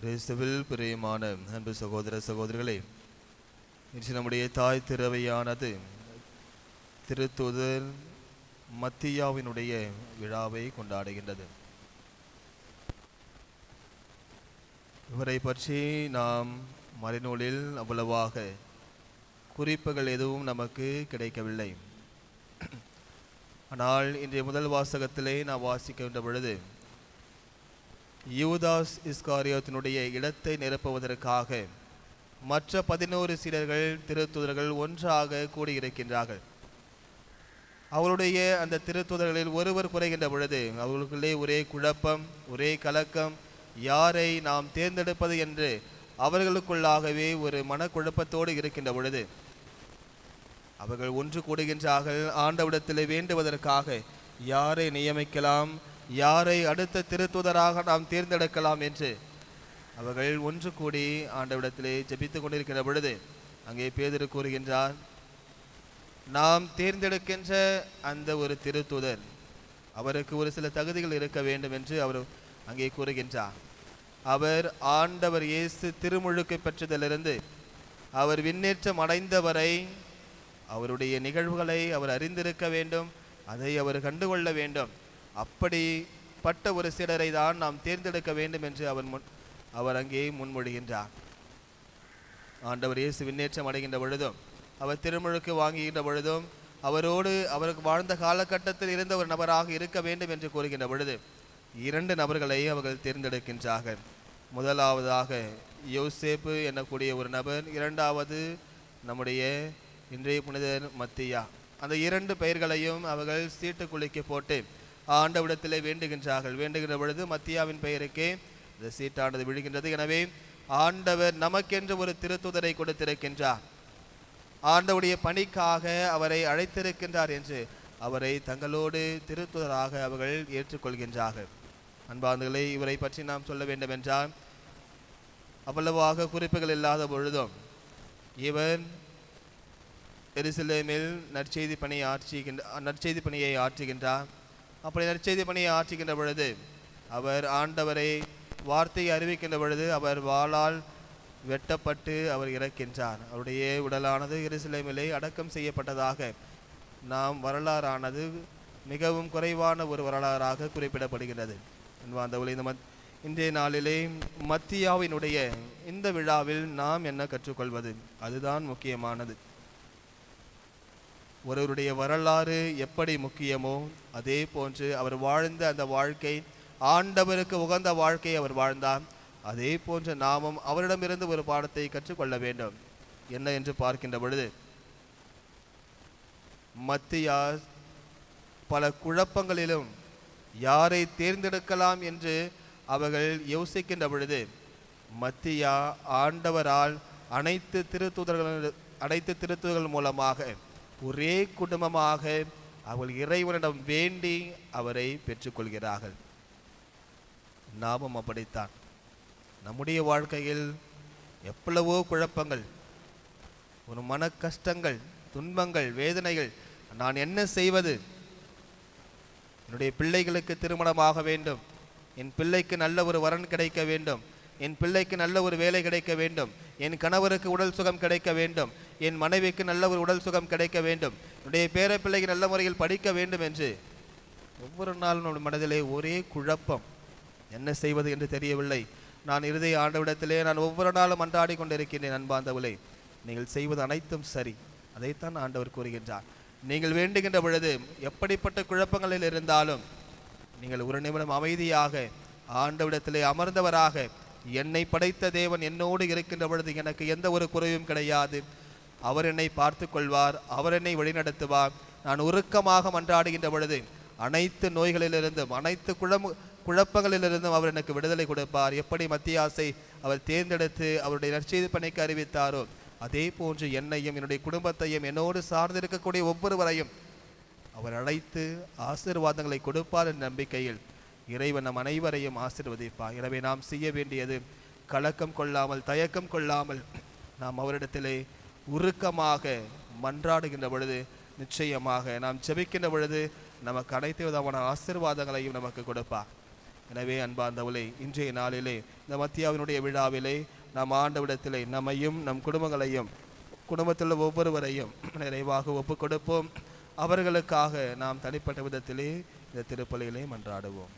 கிறிஸ்துவில் பிரியமான அன்பு சகோதர சகோதரிகளே, இன்று நம்முடைய தாய் திருவையானது திருத்தூதர் மத்தியாவினுடைய விழாவை கொண்டாடுகின்றது. இவரை பற்றி நாம் மறைநூலில் அவ்வளவாக குறிப்புகள் எதுவும் நமக்கு கிடைக்கவில்லை. ஆனால் இன்றைய முதல் வாசகத்திலே நாம் வாசிக்கின்ற பொழுது யூதாஸ் இஸ்காரியோத்தினுடைய இடத்தை நிரப்புவதற்காக மற்ற 11 சீடர்கள் திருத்தூதர்கள் ஒன்றாக கூடியிருக்கின்றார்கள். அவருடைய அந்த திருத்தூதர்களில் ஒருவர் குறைகின்ற பொழுது அவர்களுக்குள்ளே ஒரே குழப்பம், ஒரே கலக்கம், யாரை நாம் தேர்ந்தெடுப்பது என்று அவர்களுக்குள்ளாகவே ஒரு மனக்குழப்பத்தோடு இருக்கின்ற பொழுது அவர்கள் ஒன்று கூடுகின்றார்கள். ஆண்டவரிடத்தில் வேண்டுவதற்காக யாரை நியமிக்கலாம், யாரை அடுத்த திருத்தூதராக நாம் தேர்ந்தெடுக்கலாம் என்று அவர்கள் ஒன்று கூடி ஆண்டவரிடத்திலே ஜெபித்து கொண்டிருக்கிற பொழுது அங்கே பேதுரு கூறுகின்றார், நாம் தேர்ந்தெடுக்கின்ற அந்த ஒரு திருத்தூதர் அவருக்கு ஒரு சில தகுதிகள் இருக்க வேண்டும் என்று அவர் அங்கே கூறுகின்றார். அவர் ஆண்டவர் இயேசு திருமுழுக்கை பெற்றதிலிருந்து அவர் விண்ணேற்றம் அடைந்தவரை அவருடைய நிகழ்வுகளை அவர் அறிந்திருக்க வேண்டும், அதை அவர் கண்டுகொள்ள வேண்டும். அப்படிப்பட்ட ஒரு சீடரை தான் நாம் தேர்ந்தெடுக்க வேண்டும் என்று அவர் அங்கே முன்மொழிகின்றார். ஆண்டவர் இயேசு விண்ணேற்றம் அடைகின்ற பொழுதும் அவர் திருமுழுக்கு வாங்குகின்ற பொழுதும் அவரோடு அவருக்கு வாழ்ந்த காலகட்டத்தில் இருந்த ஒரு நபராக இருக்க வேண்டும் என்று கூறுகின்ற பொழுது 2 நபர்களை அவர்கள் தேர்ந்தெடுக்கின்றார்கள். முதலாவதாக யோசேப்பு என்னக்கூடிய ஒரு நபர், இரண்டாவது நம்முடைய இன்றைய புனிதர் மத்தியா. அந்த 2 பெயர்களையும் அவர்கள் சீட்டு குலுக்கி போட்டு ஆண்டவரிடத்திலே வேண்டுகின்றார்கள். வேண்டுகின்ற பொழுது மத்தியாவின் பெயருக்கே இந்த சீட்டானது விழுகின்றது. எனவே ஆண்டவர் நமக்கென்று ஒரு திருத்தூதரை கொடுத்திருக்கின்றார், ஆண்டவருடைய பணிக்காக அவரை அழைத்திருக்கின்றார் என்று அவரை தங்களோடு திருத்தூதராக அவர்கள் ஏற்றுக்கொள்கின்றார்கள். அன்பார்ந்தவர்களே, இவரை பற்றி நாம் சொல்ல வேண்டும் என்றால் அவ்வளவாக குறிப்புகள் இல்லாத பொழுதும் இவர் எருசலேமில் நற்செய்தி பணியை ஆற்றுகின்றார். அப்படி நற்செய்தி பணியை ஆற்றுகின்ற பொழுது அவர் ஆண்டவரை வார்த்தையை அறிவிக்கின்ற பொழுது அவர் வாளால் வெட்டப்பட்டு அவர் இறக்கின்றார். அவருடைய உடலானது எருசலேமிலே அடக்கம் செய்யப்பட்டதாக நாம் வரலாறானது மிகவும் குறைவான ஒரு வரலாறாக குறிப்பிடப்படுகிறது. இந்த இன்றைய நாளிலே மத்தியாவினுடைய இந்த விழாவில் நாம் என்ன கற்றுக்கொள்வது, அதுதான் முக்கியமானது. ஒருவருடைய வரலாறு எப்படி முக்கியமோ அதே போன்று அவர் வாழ்ந்த அந்த வாழ்க்கை, ஆண்டவருக்கு உகந்த வாழ்க்கை அவர் வாழ்ந்தார். அதே போன்று நாமும் அவரிடமிருந்து ஒரு பாடத்தை கற்றுக்கொள்ள வேண்டும். என்ன என்று பார்க்கின்ற பொழுது மத்தியா பல குழப்பங்களிலும் யாரை தேர்ந்தெடுக்கலாம் என்று அவர்கள் யோசிக்கின்ற பொழுது மத்தியா ஆண்டவரால் அனைத்து திருத்தூதர்கள் மூலமாக ஒரே குடும்பமாக அவர்கள் இறைவனிடம் வேண்டி அவரை பெற்றுக்கொள்கிறார்கள். நாமும் அப்படித்தான். நம்முடைய வாழ்க்கையில் எவ்வளவோ குழப்பங்கள், ஒரு மன கஷ்டங்கள், துன்பங்கள், வேதனைகள். நான் என்ன செய்வது? என்னுடைய பிள்ளைகளுக்கு திருமணமாக வேண்டும், என் பிள்ளைக்கு நல்ல ஒரு வரன் கிடைக்க வேண்டும், என் பிள்ளைக்கு நல்ல ஒரு வேலை கிடைக்க வேண்டும், என் கணவருக்கு உடல் சுகம் கிடைக்க வேண்டும், என் மனைவிக்கு நல்ல ஒரு உடல் சுகம் கிடைக்க வேண்டும், என்னுடைய பேர பிள்ளைக்கு நல்ல முறையில் படிக்க வேண்டும் என்று ஒவ்வொரு நாளும் நம்முடைய மனதிலே ஒரே குழப்பம். என்ன செய்வது என்று தெரியவில்லை. நான் இறுதி ஆண்டவிடத்திலே நான் ஒவ்வொரு நாளும் அன்றாடி கொண்டிருக்கின்றேன். அன்பார்ந்தவர்களே, நீங்கள் செய்வது அனைத்தும் சரி. அதைத்தான் ஆண்டவர் கூறுகின்றார். நீங்கள் வேண்டுகின்ற பொழுது எப்படிப்பட்ட குழப்பங்களில் இருந்தாலும் நீங்கள் ஒரு நிமிடம் அமைதியாக ஆண்டவிடத்திலே அமர்ந்தவராக, என்னை படைத்த தேவன் என்னோடு இருக்கின்ற பொழுது எனக்கு எந்த ஒரு குறைவும் கிடையாது, அவர் என்னை பார்த்து கொள்வார், அவர் என்னை வழிநடத்துவார், நான் உருக்கமாக மன்றாடுகின்ற பொழுது அனைத்து நோய்களிலிருந்தும் அனைத்து குழப்பங்களிலிருந்தும் அவர் எனக்கு விடுதலை கொடுப்பார். எப்படி மத்தியாசை அவர் தேர்ந்தெடுத்து அவருடைய நற்செய்தி பணிக்கு அறிவித்தாரோ அதே போன்று என்னையும் என்னுடைய குடும்பத்தையும் என்னோடு சார்ந்திருக்கக்கூடிய ஒவ்வொருவரையும் அவர் அழைத்து ஆசீர்வாதங்களை கொடுப்பார் என்ற நம்பிக்கையில் இறைவன் நம் அனைவரையும் ஆசீர்வதிப்பார். எனவே நாம் செய்ய வேண்டியது கலக்கம் கொள்ளாமல், தயக்கம் கொள்ளாமல் நாம் அவரிடத்திலே உருக்கமாக மன்றாடுகின்ற பொழுது நிச்சயமாக நாம் ஜெபிக்கின்ற பொழுது நமக்கு அனைத்து விதமான ஆசீர்வாதங்களையும் நமக்கு கொடுப்பார். எனவே அன்பார்ந்தவளே, இன்றைய நாளிலே இந்த மத்தியாவினுடைய விழாவிலே நாம் ஆண்டவிடத்திலே நம்மையும் நம் குடும்பங்களையும் குடும்பத்தில் ஒவ்வொருவரையும் நிறைவாக ஒப்புக் கொடுப்போம். அவர்களுக்காக நாம் தனிப்பட்ட விதத்திலே இந்த திருப்பலியிலே மன்றாடுவோம்.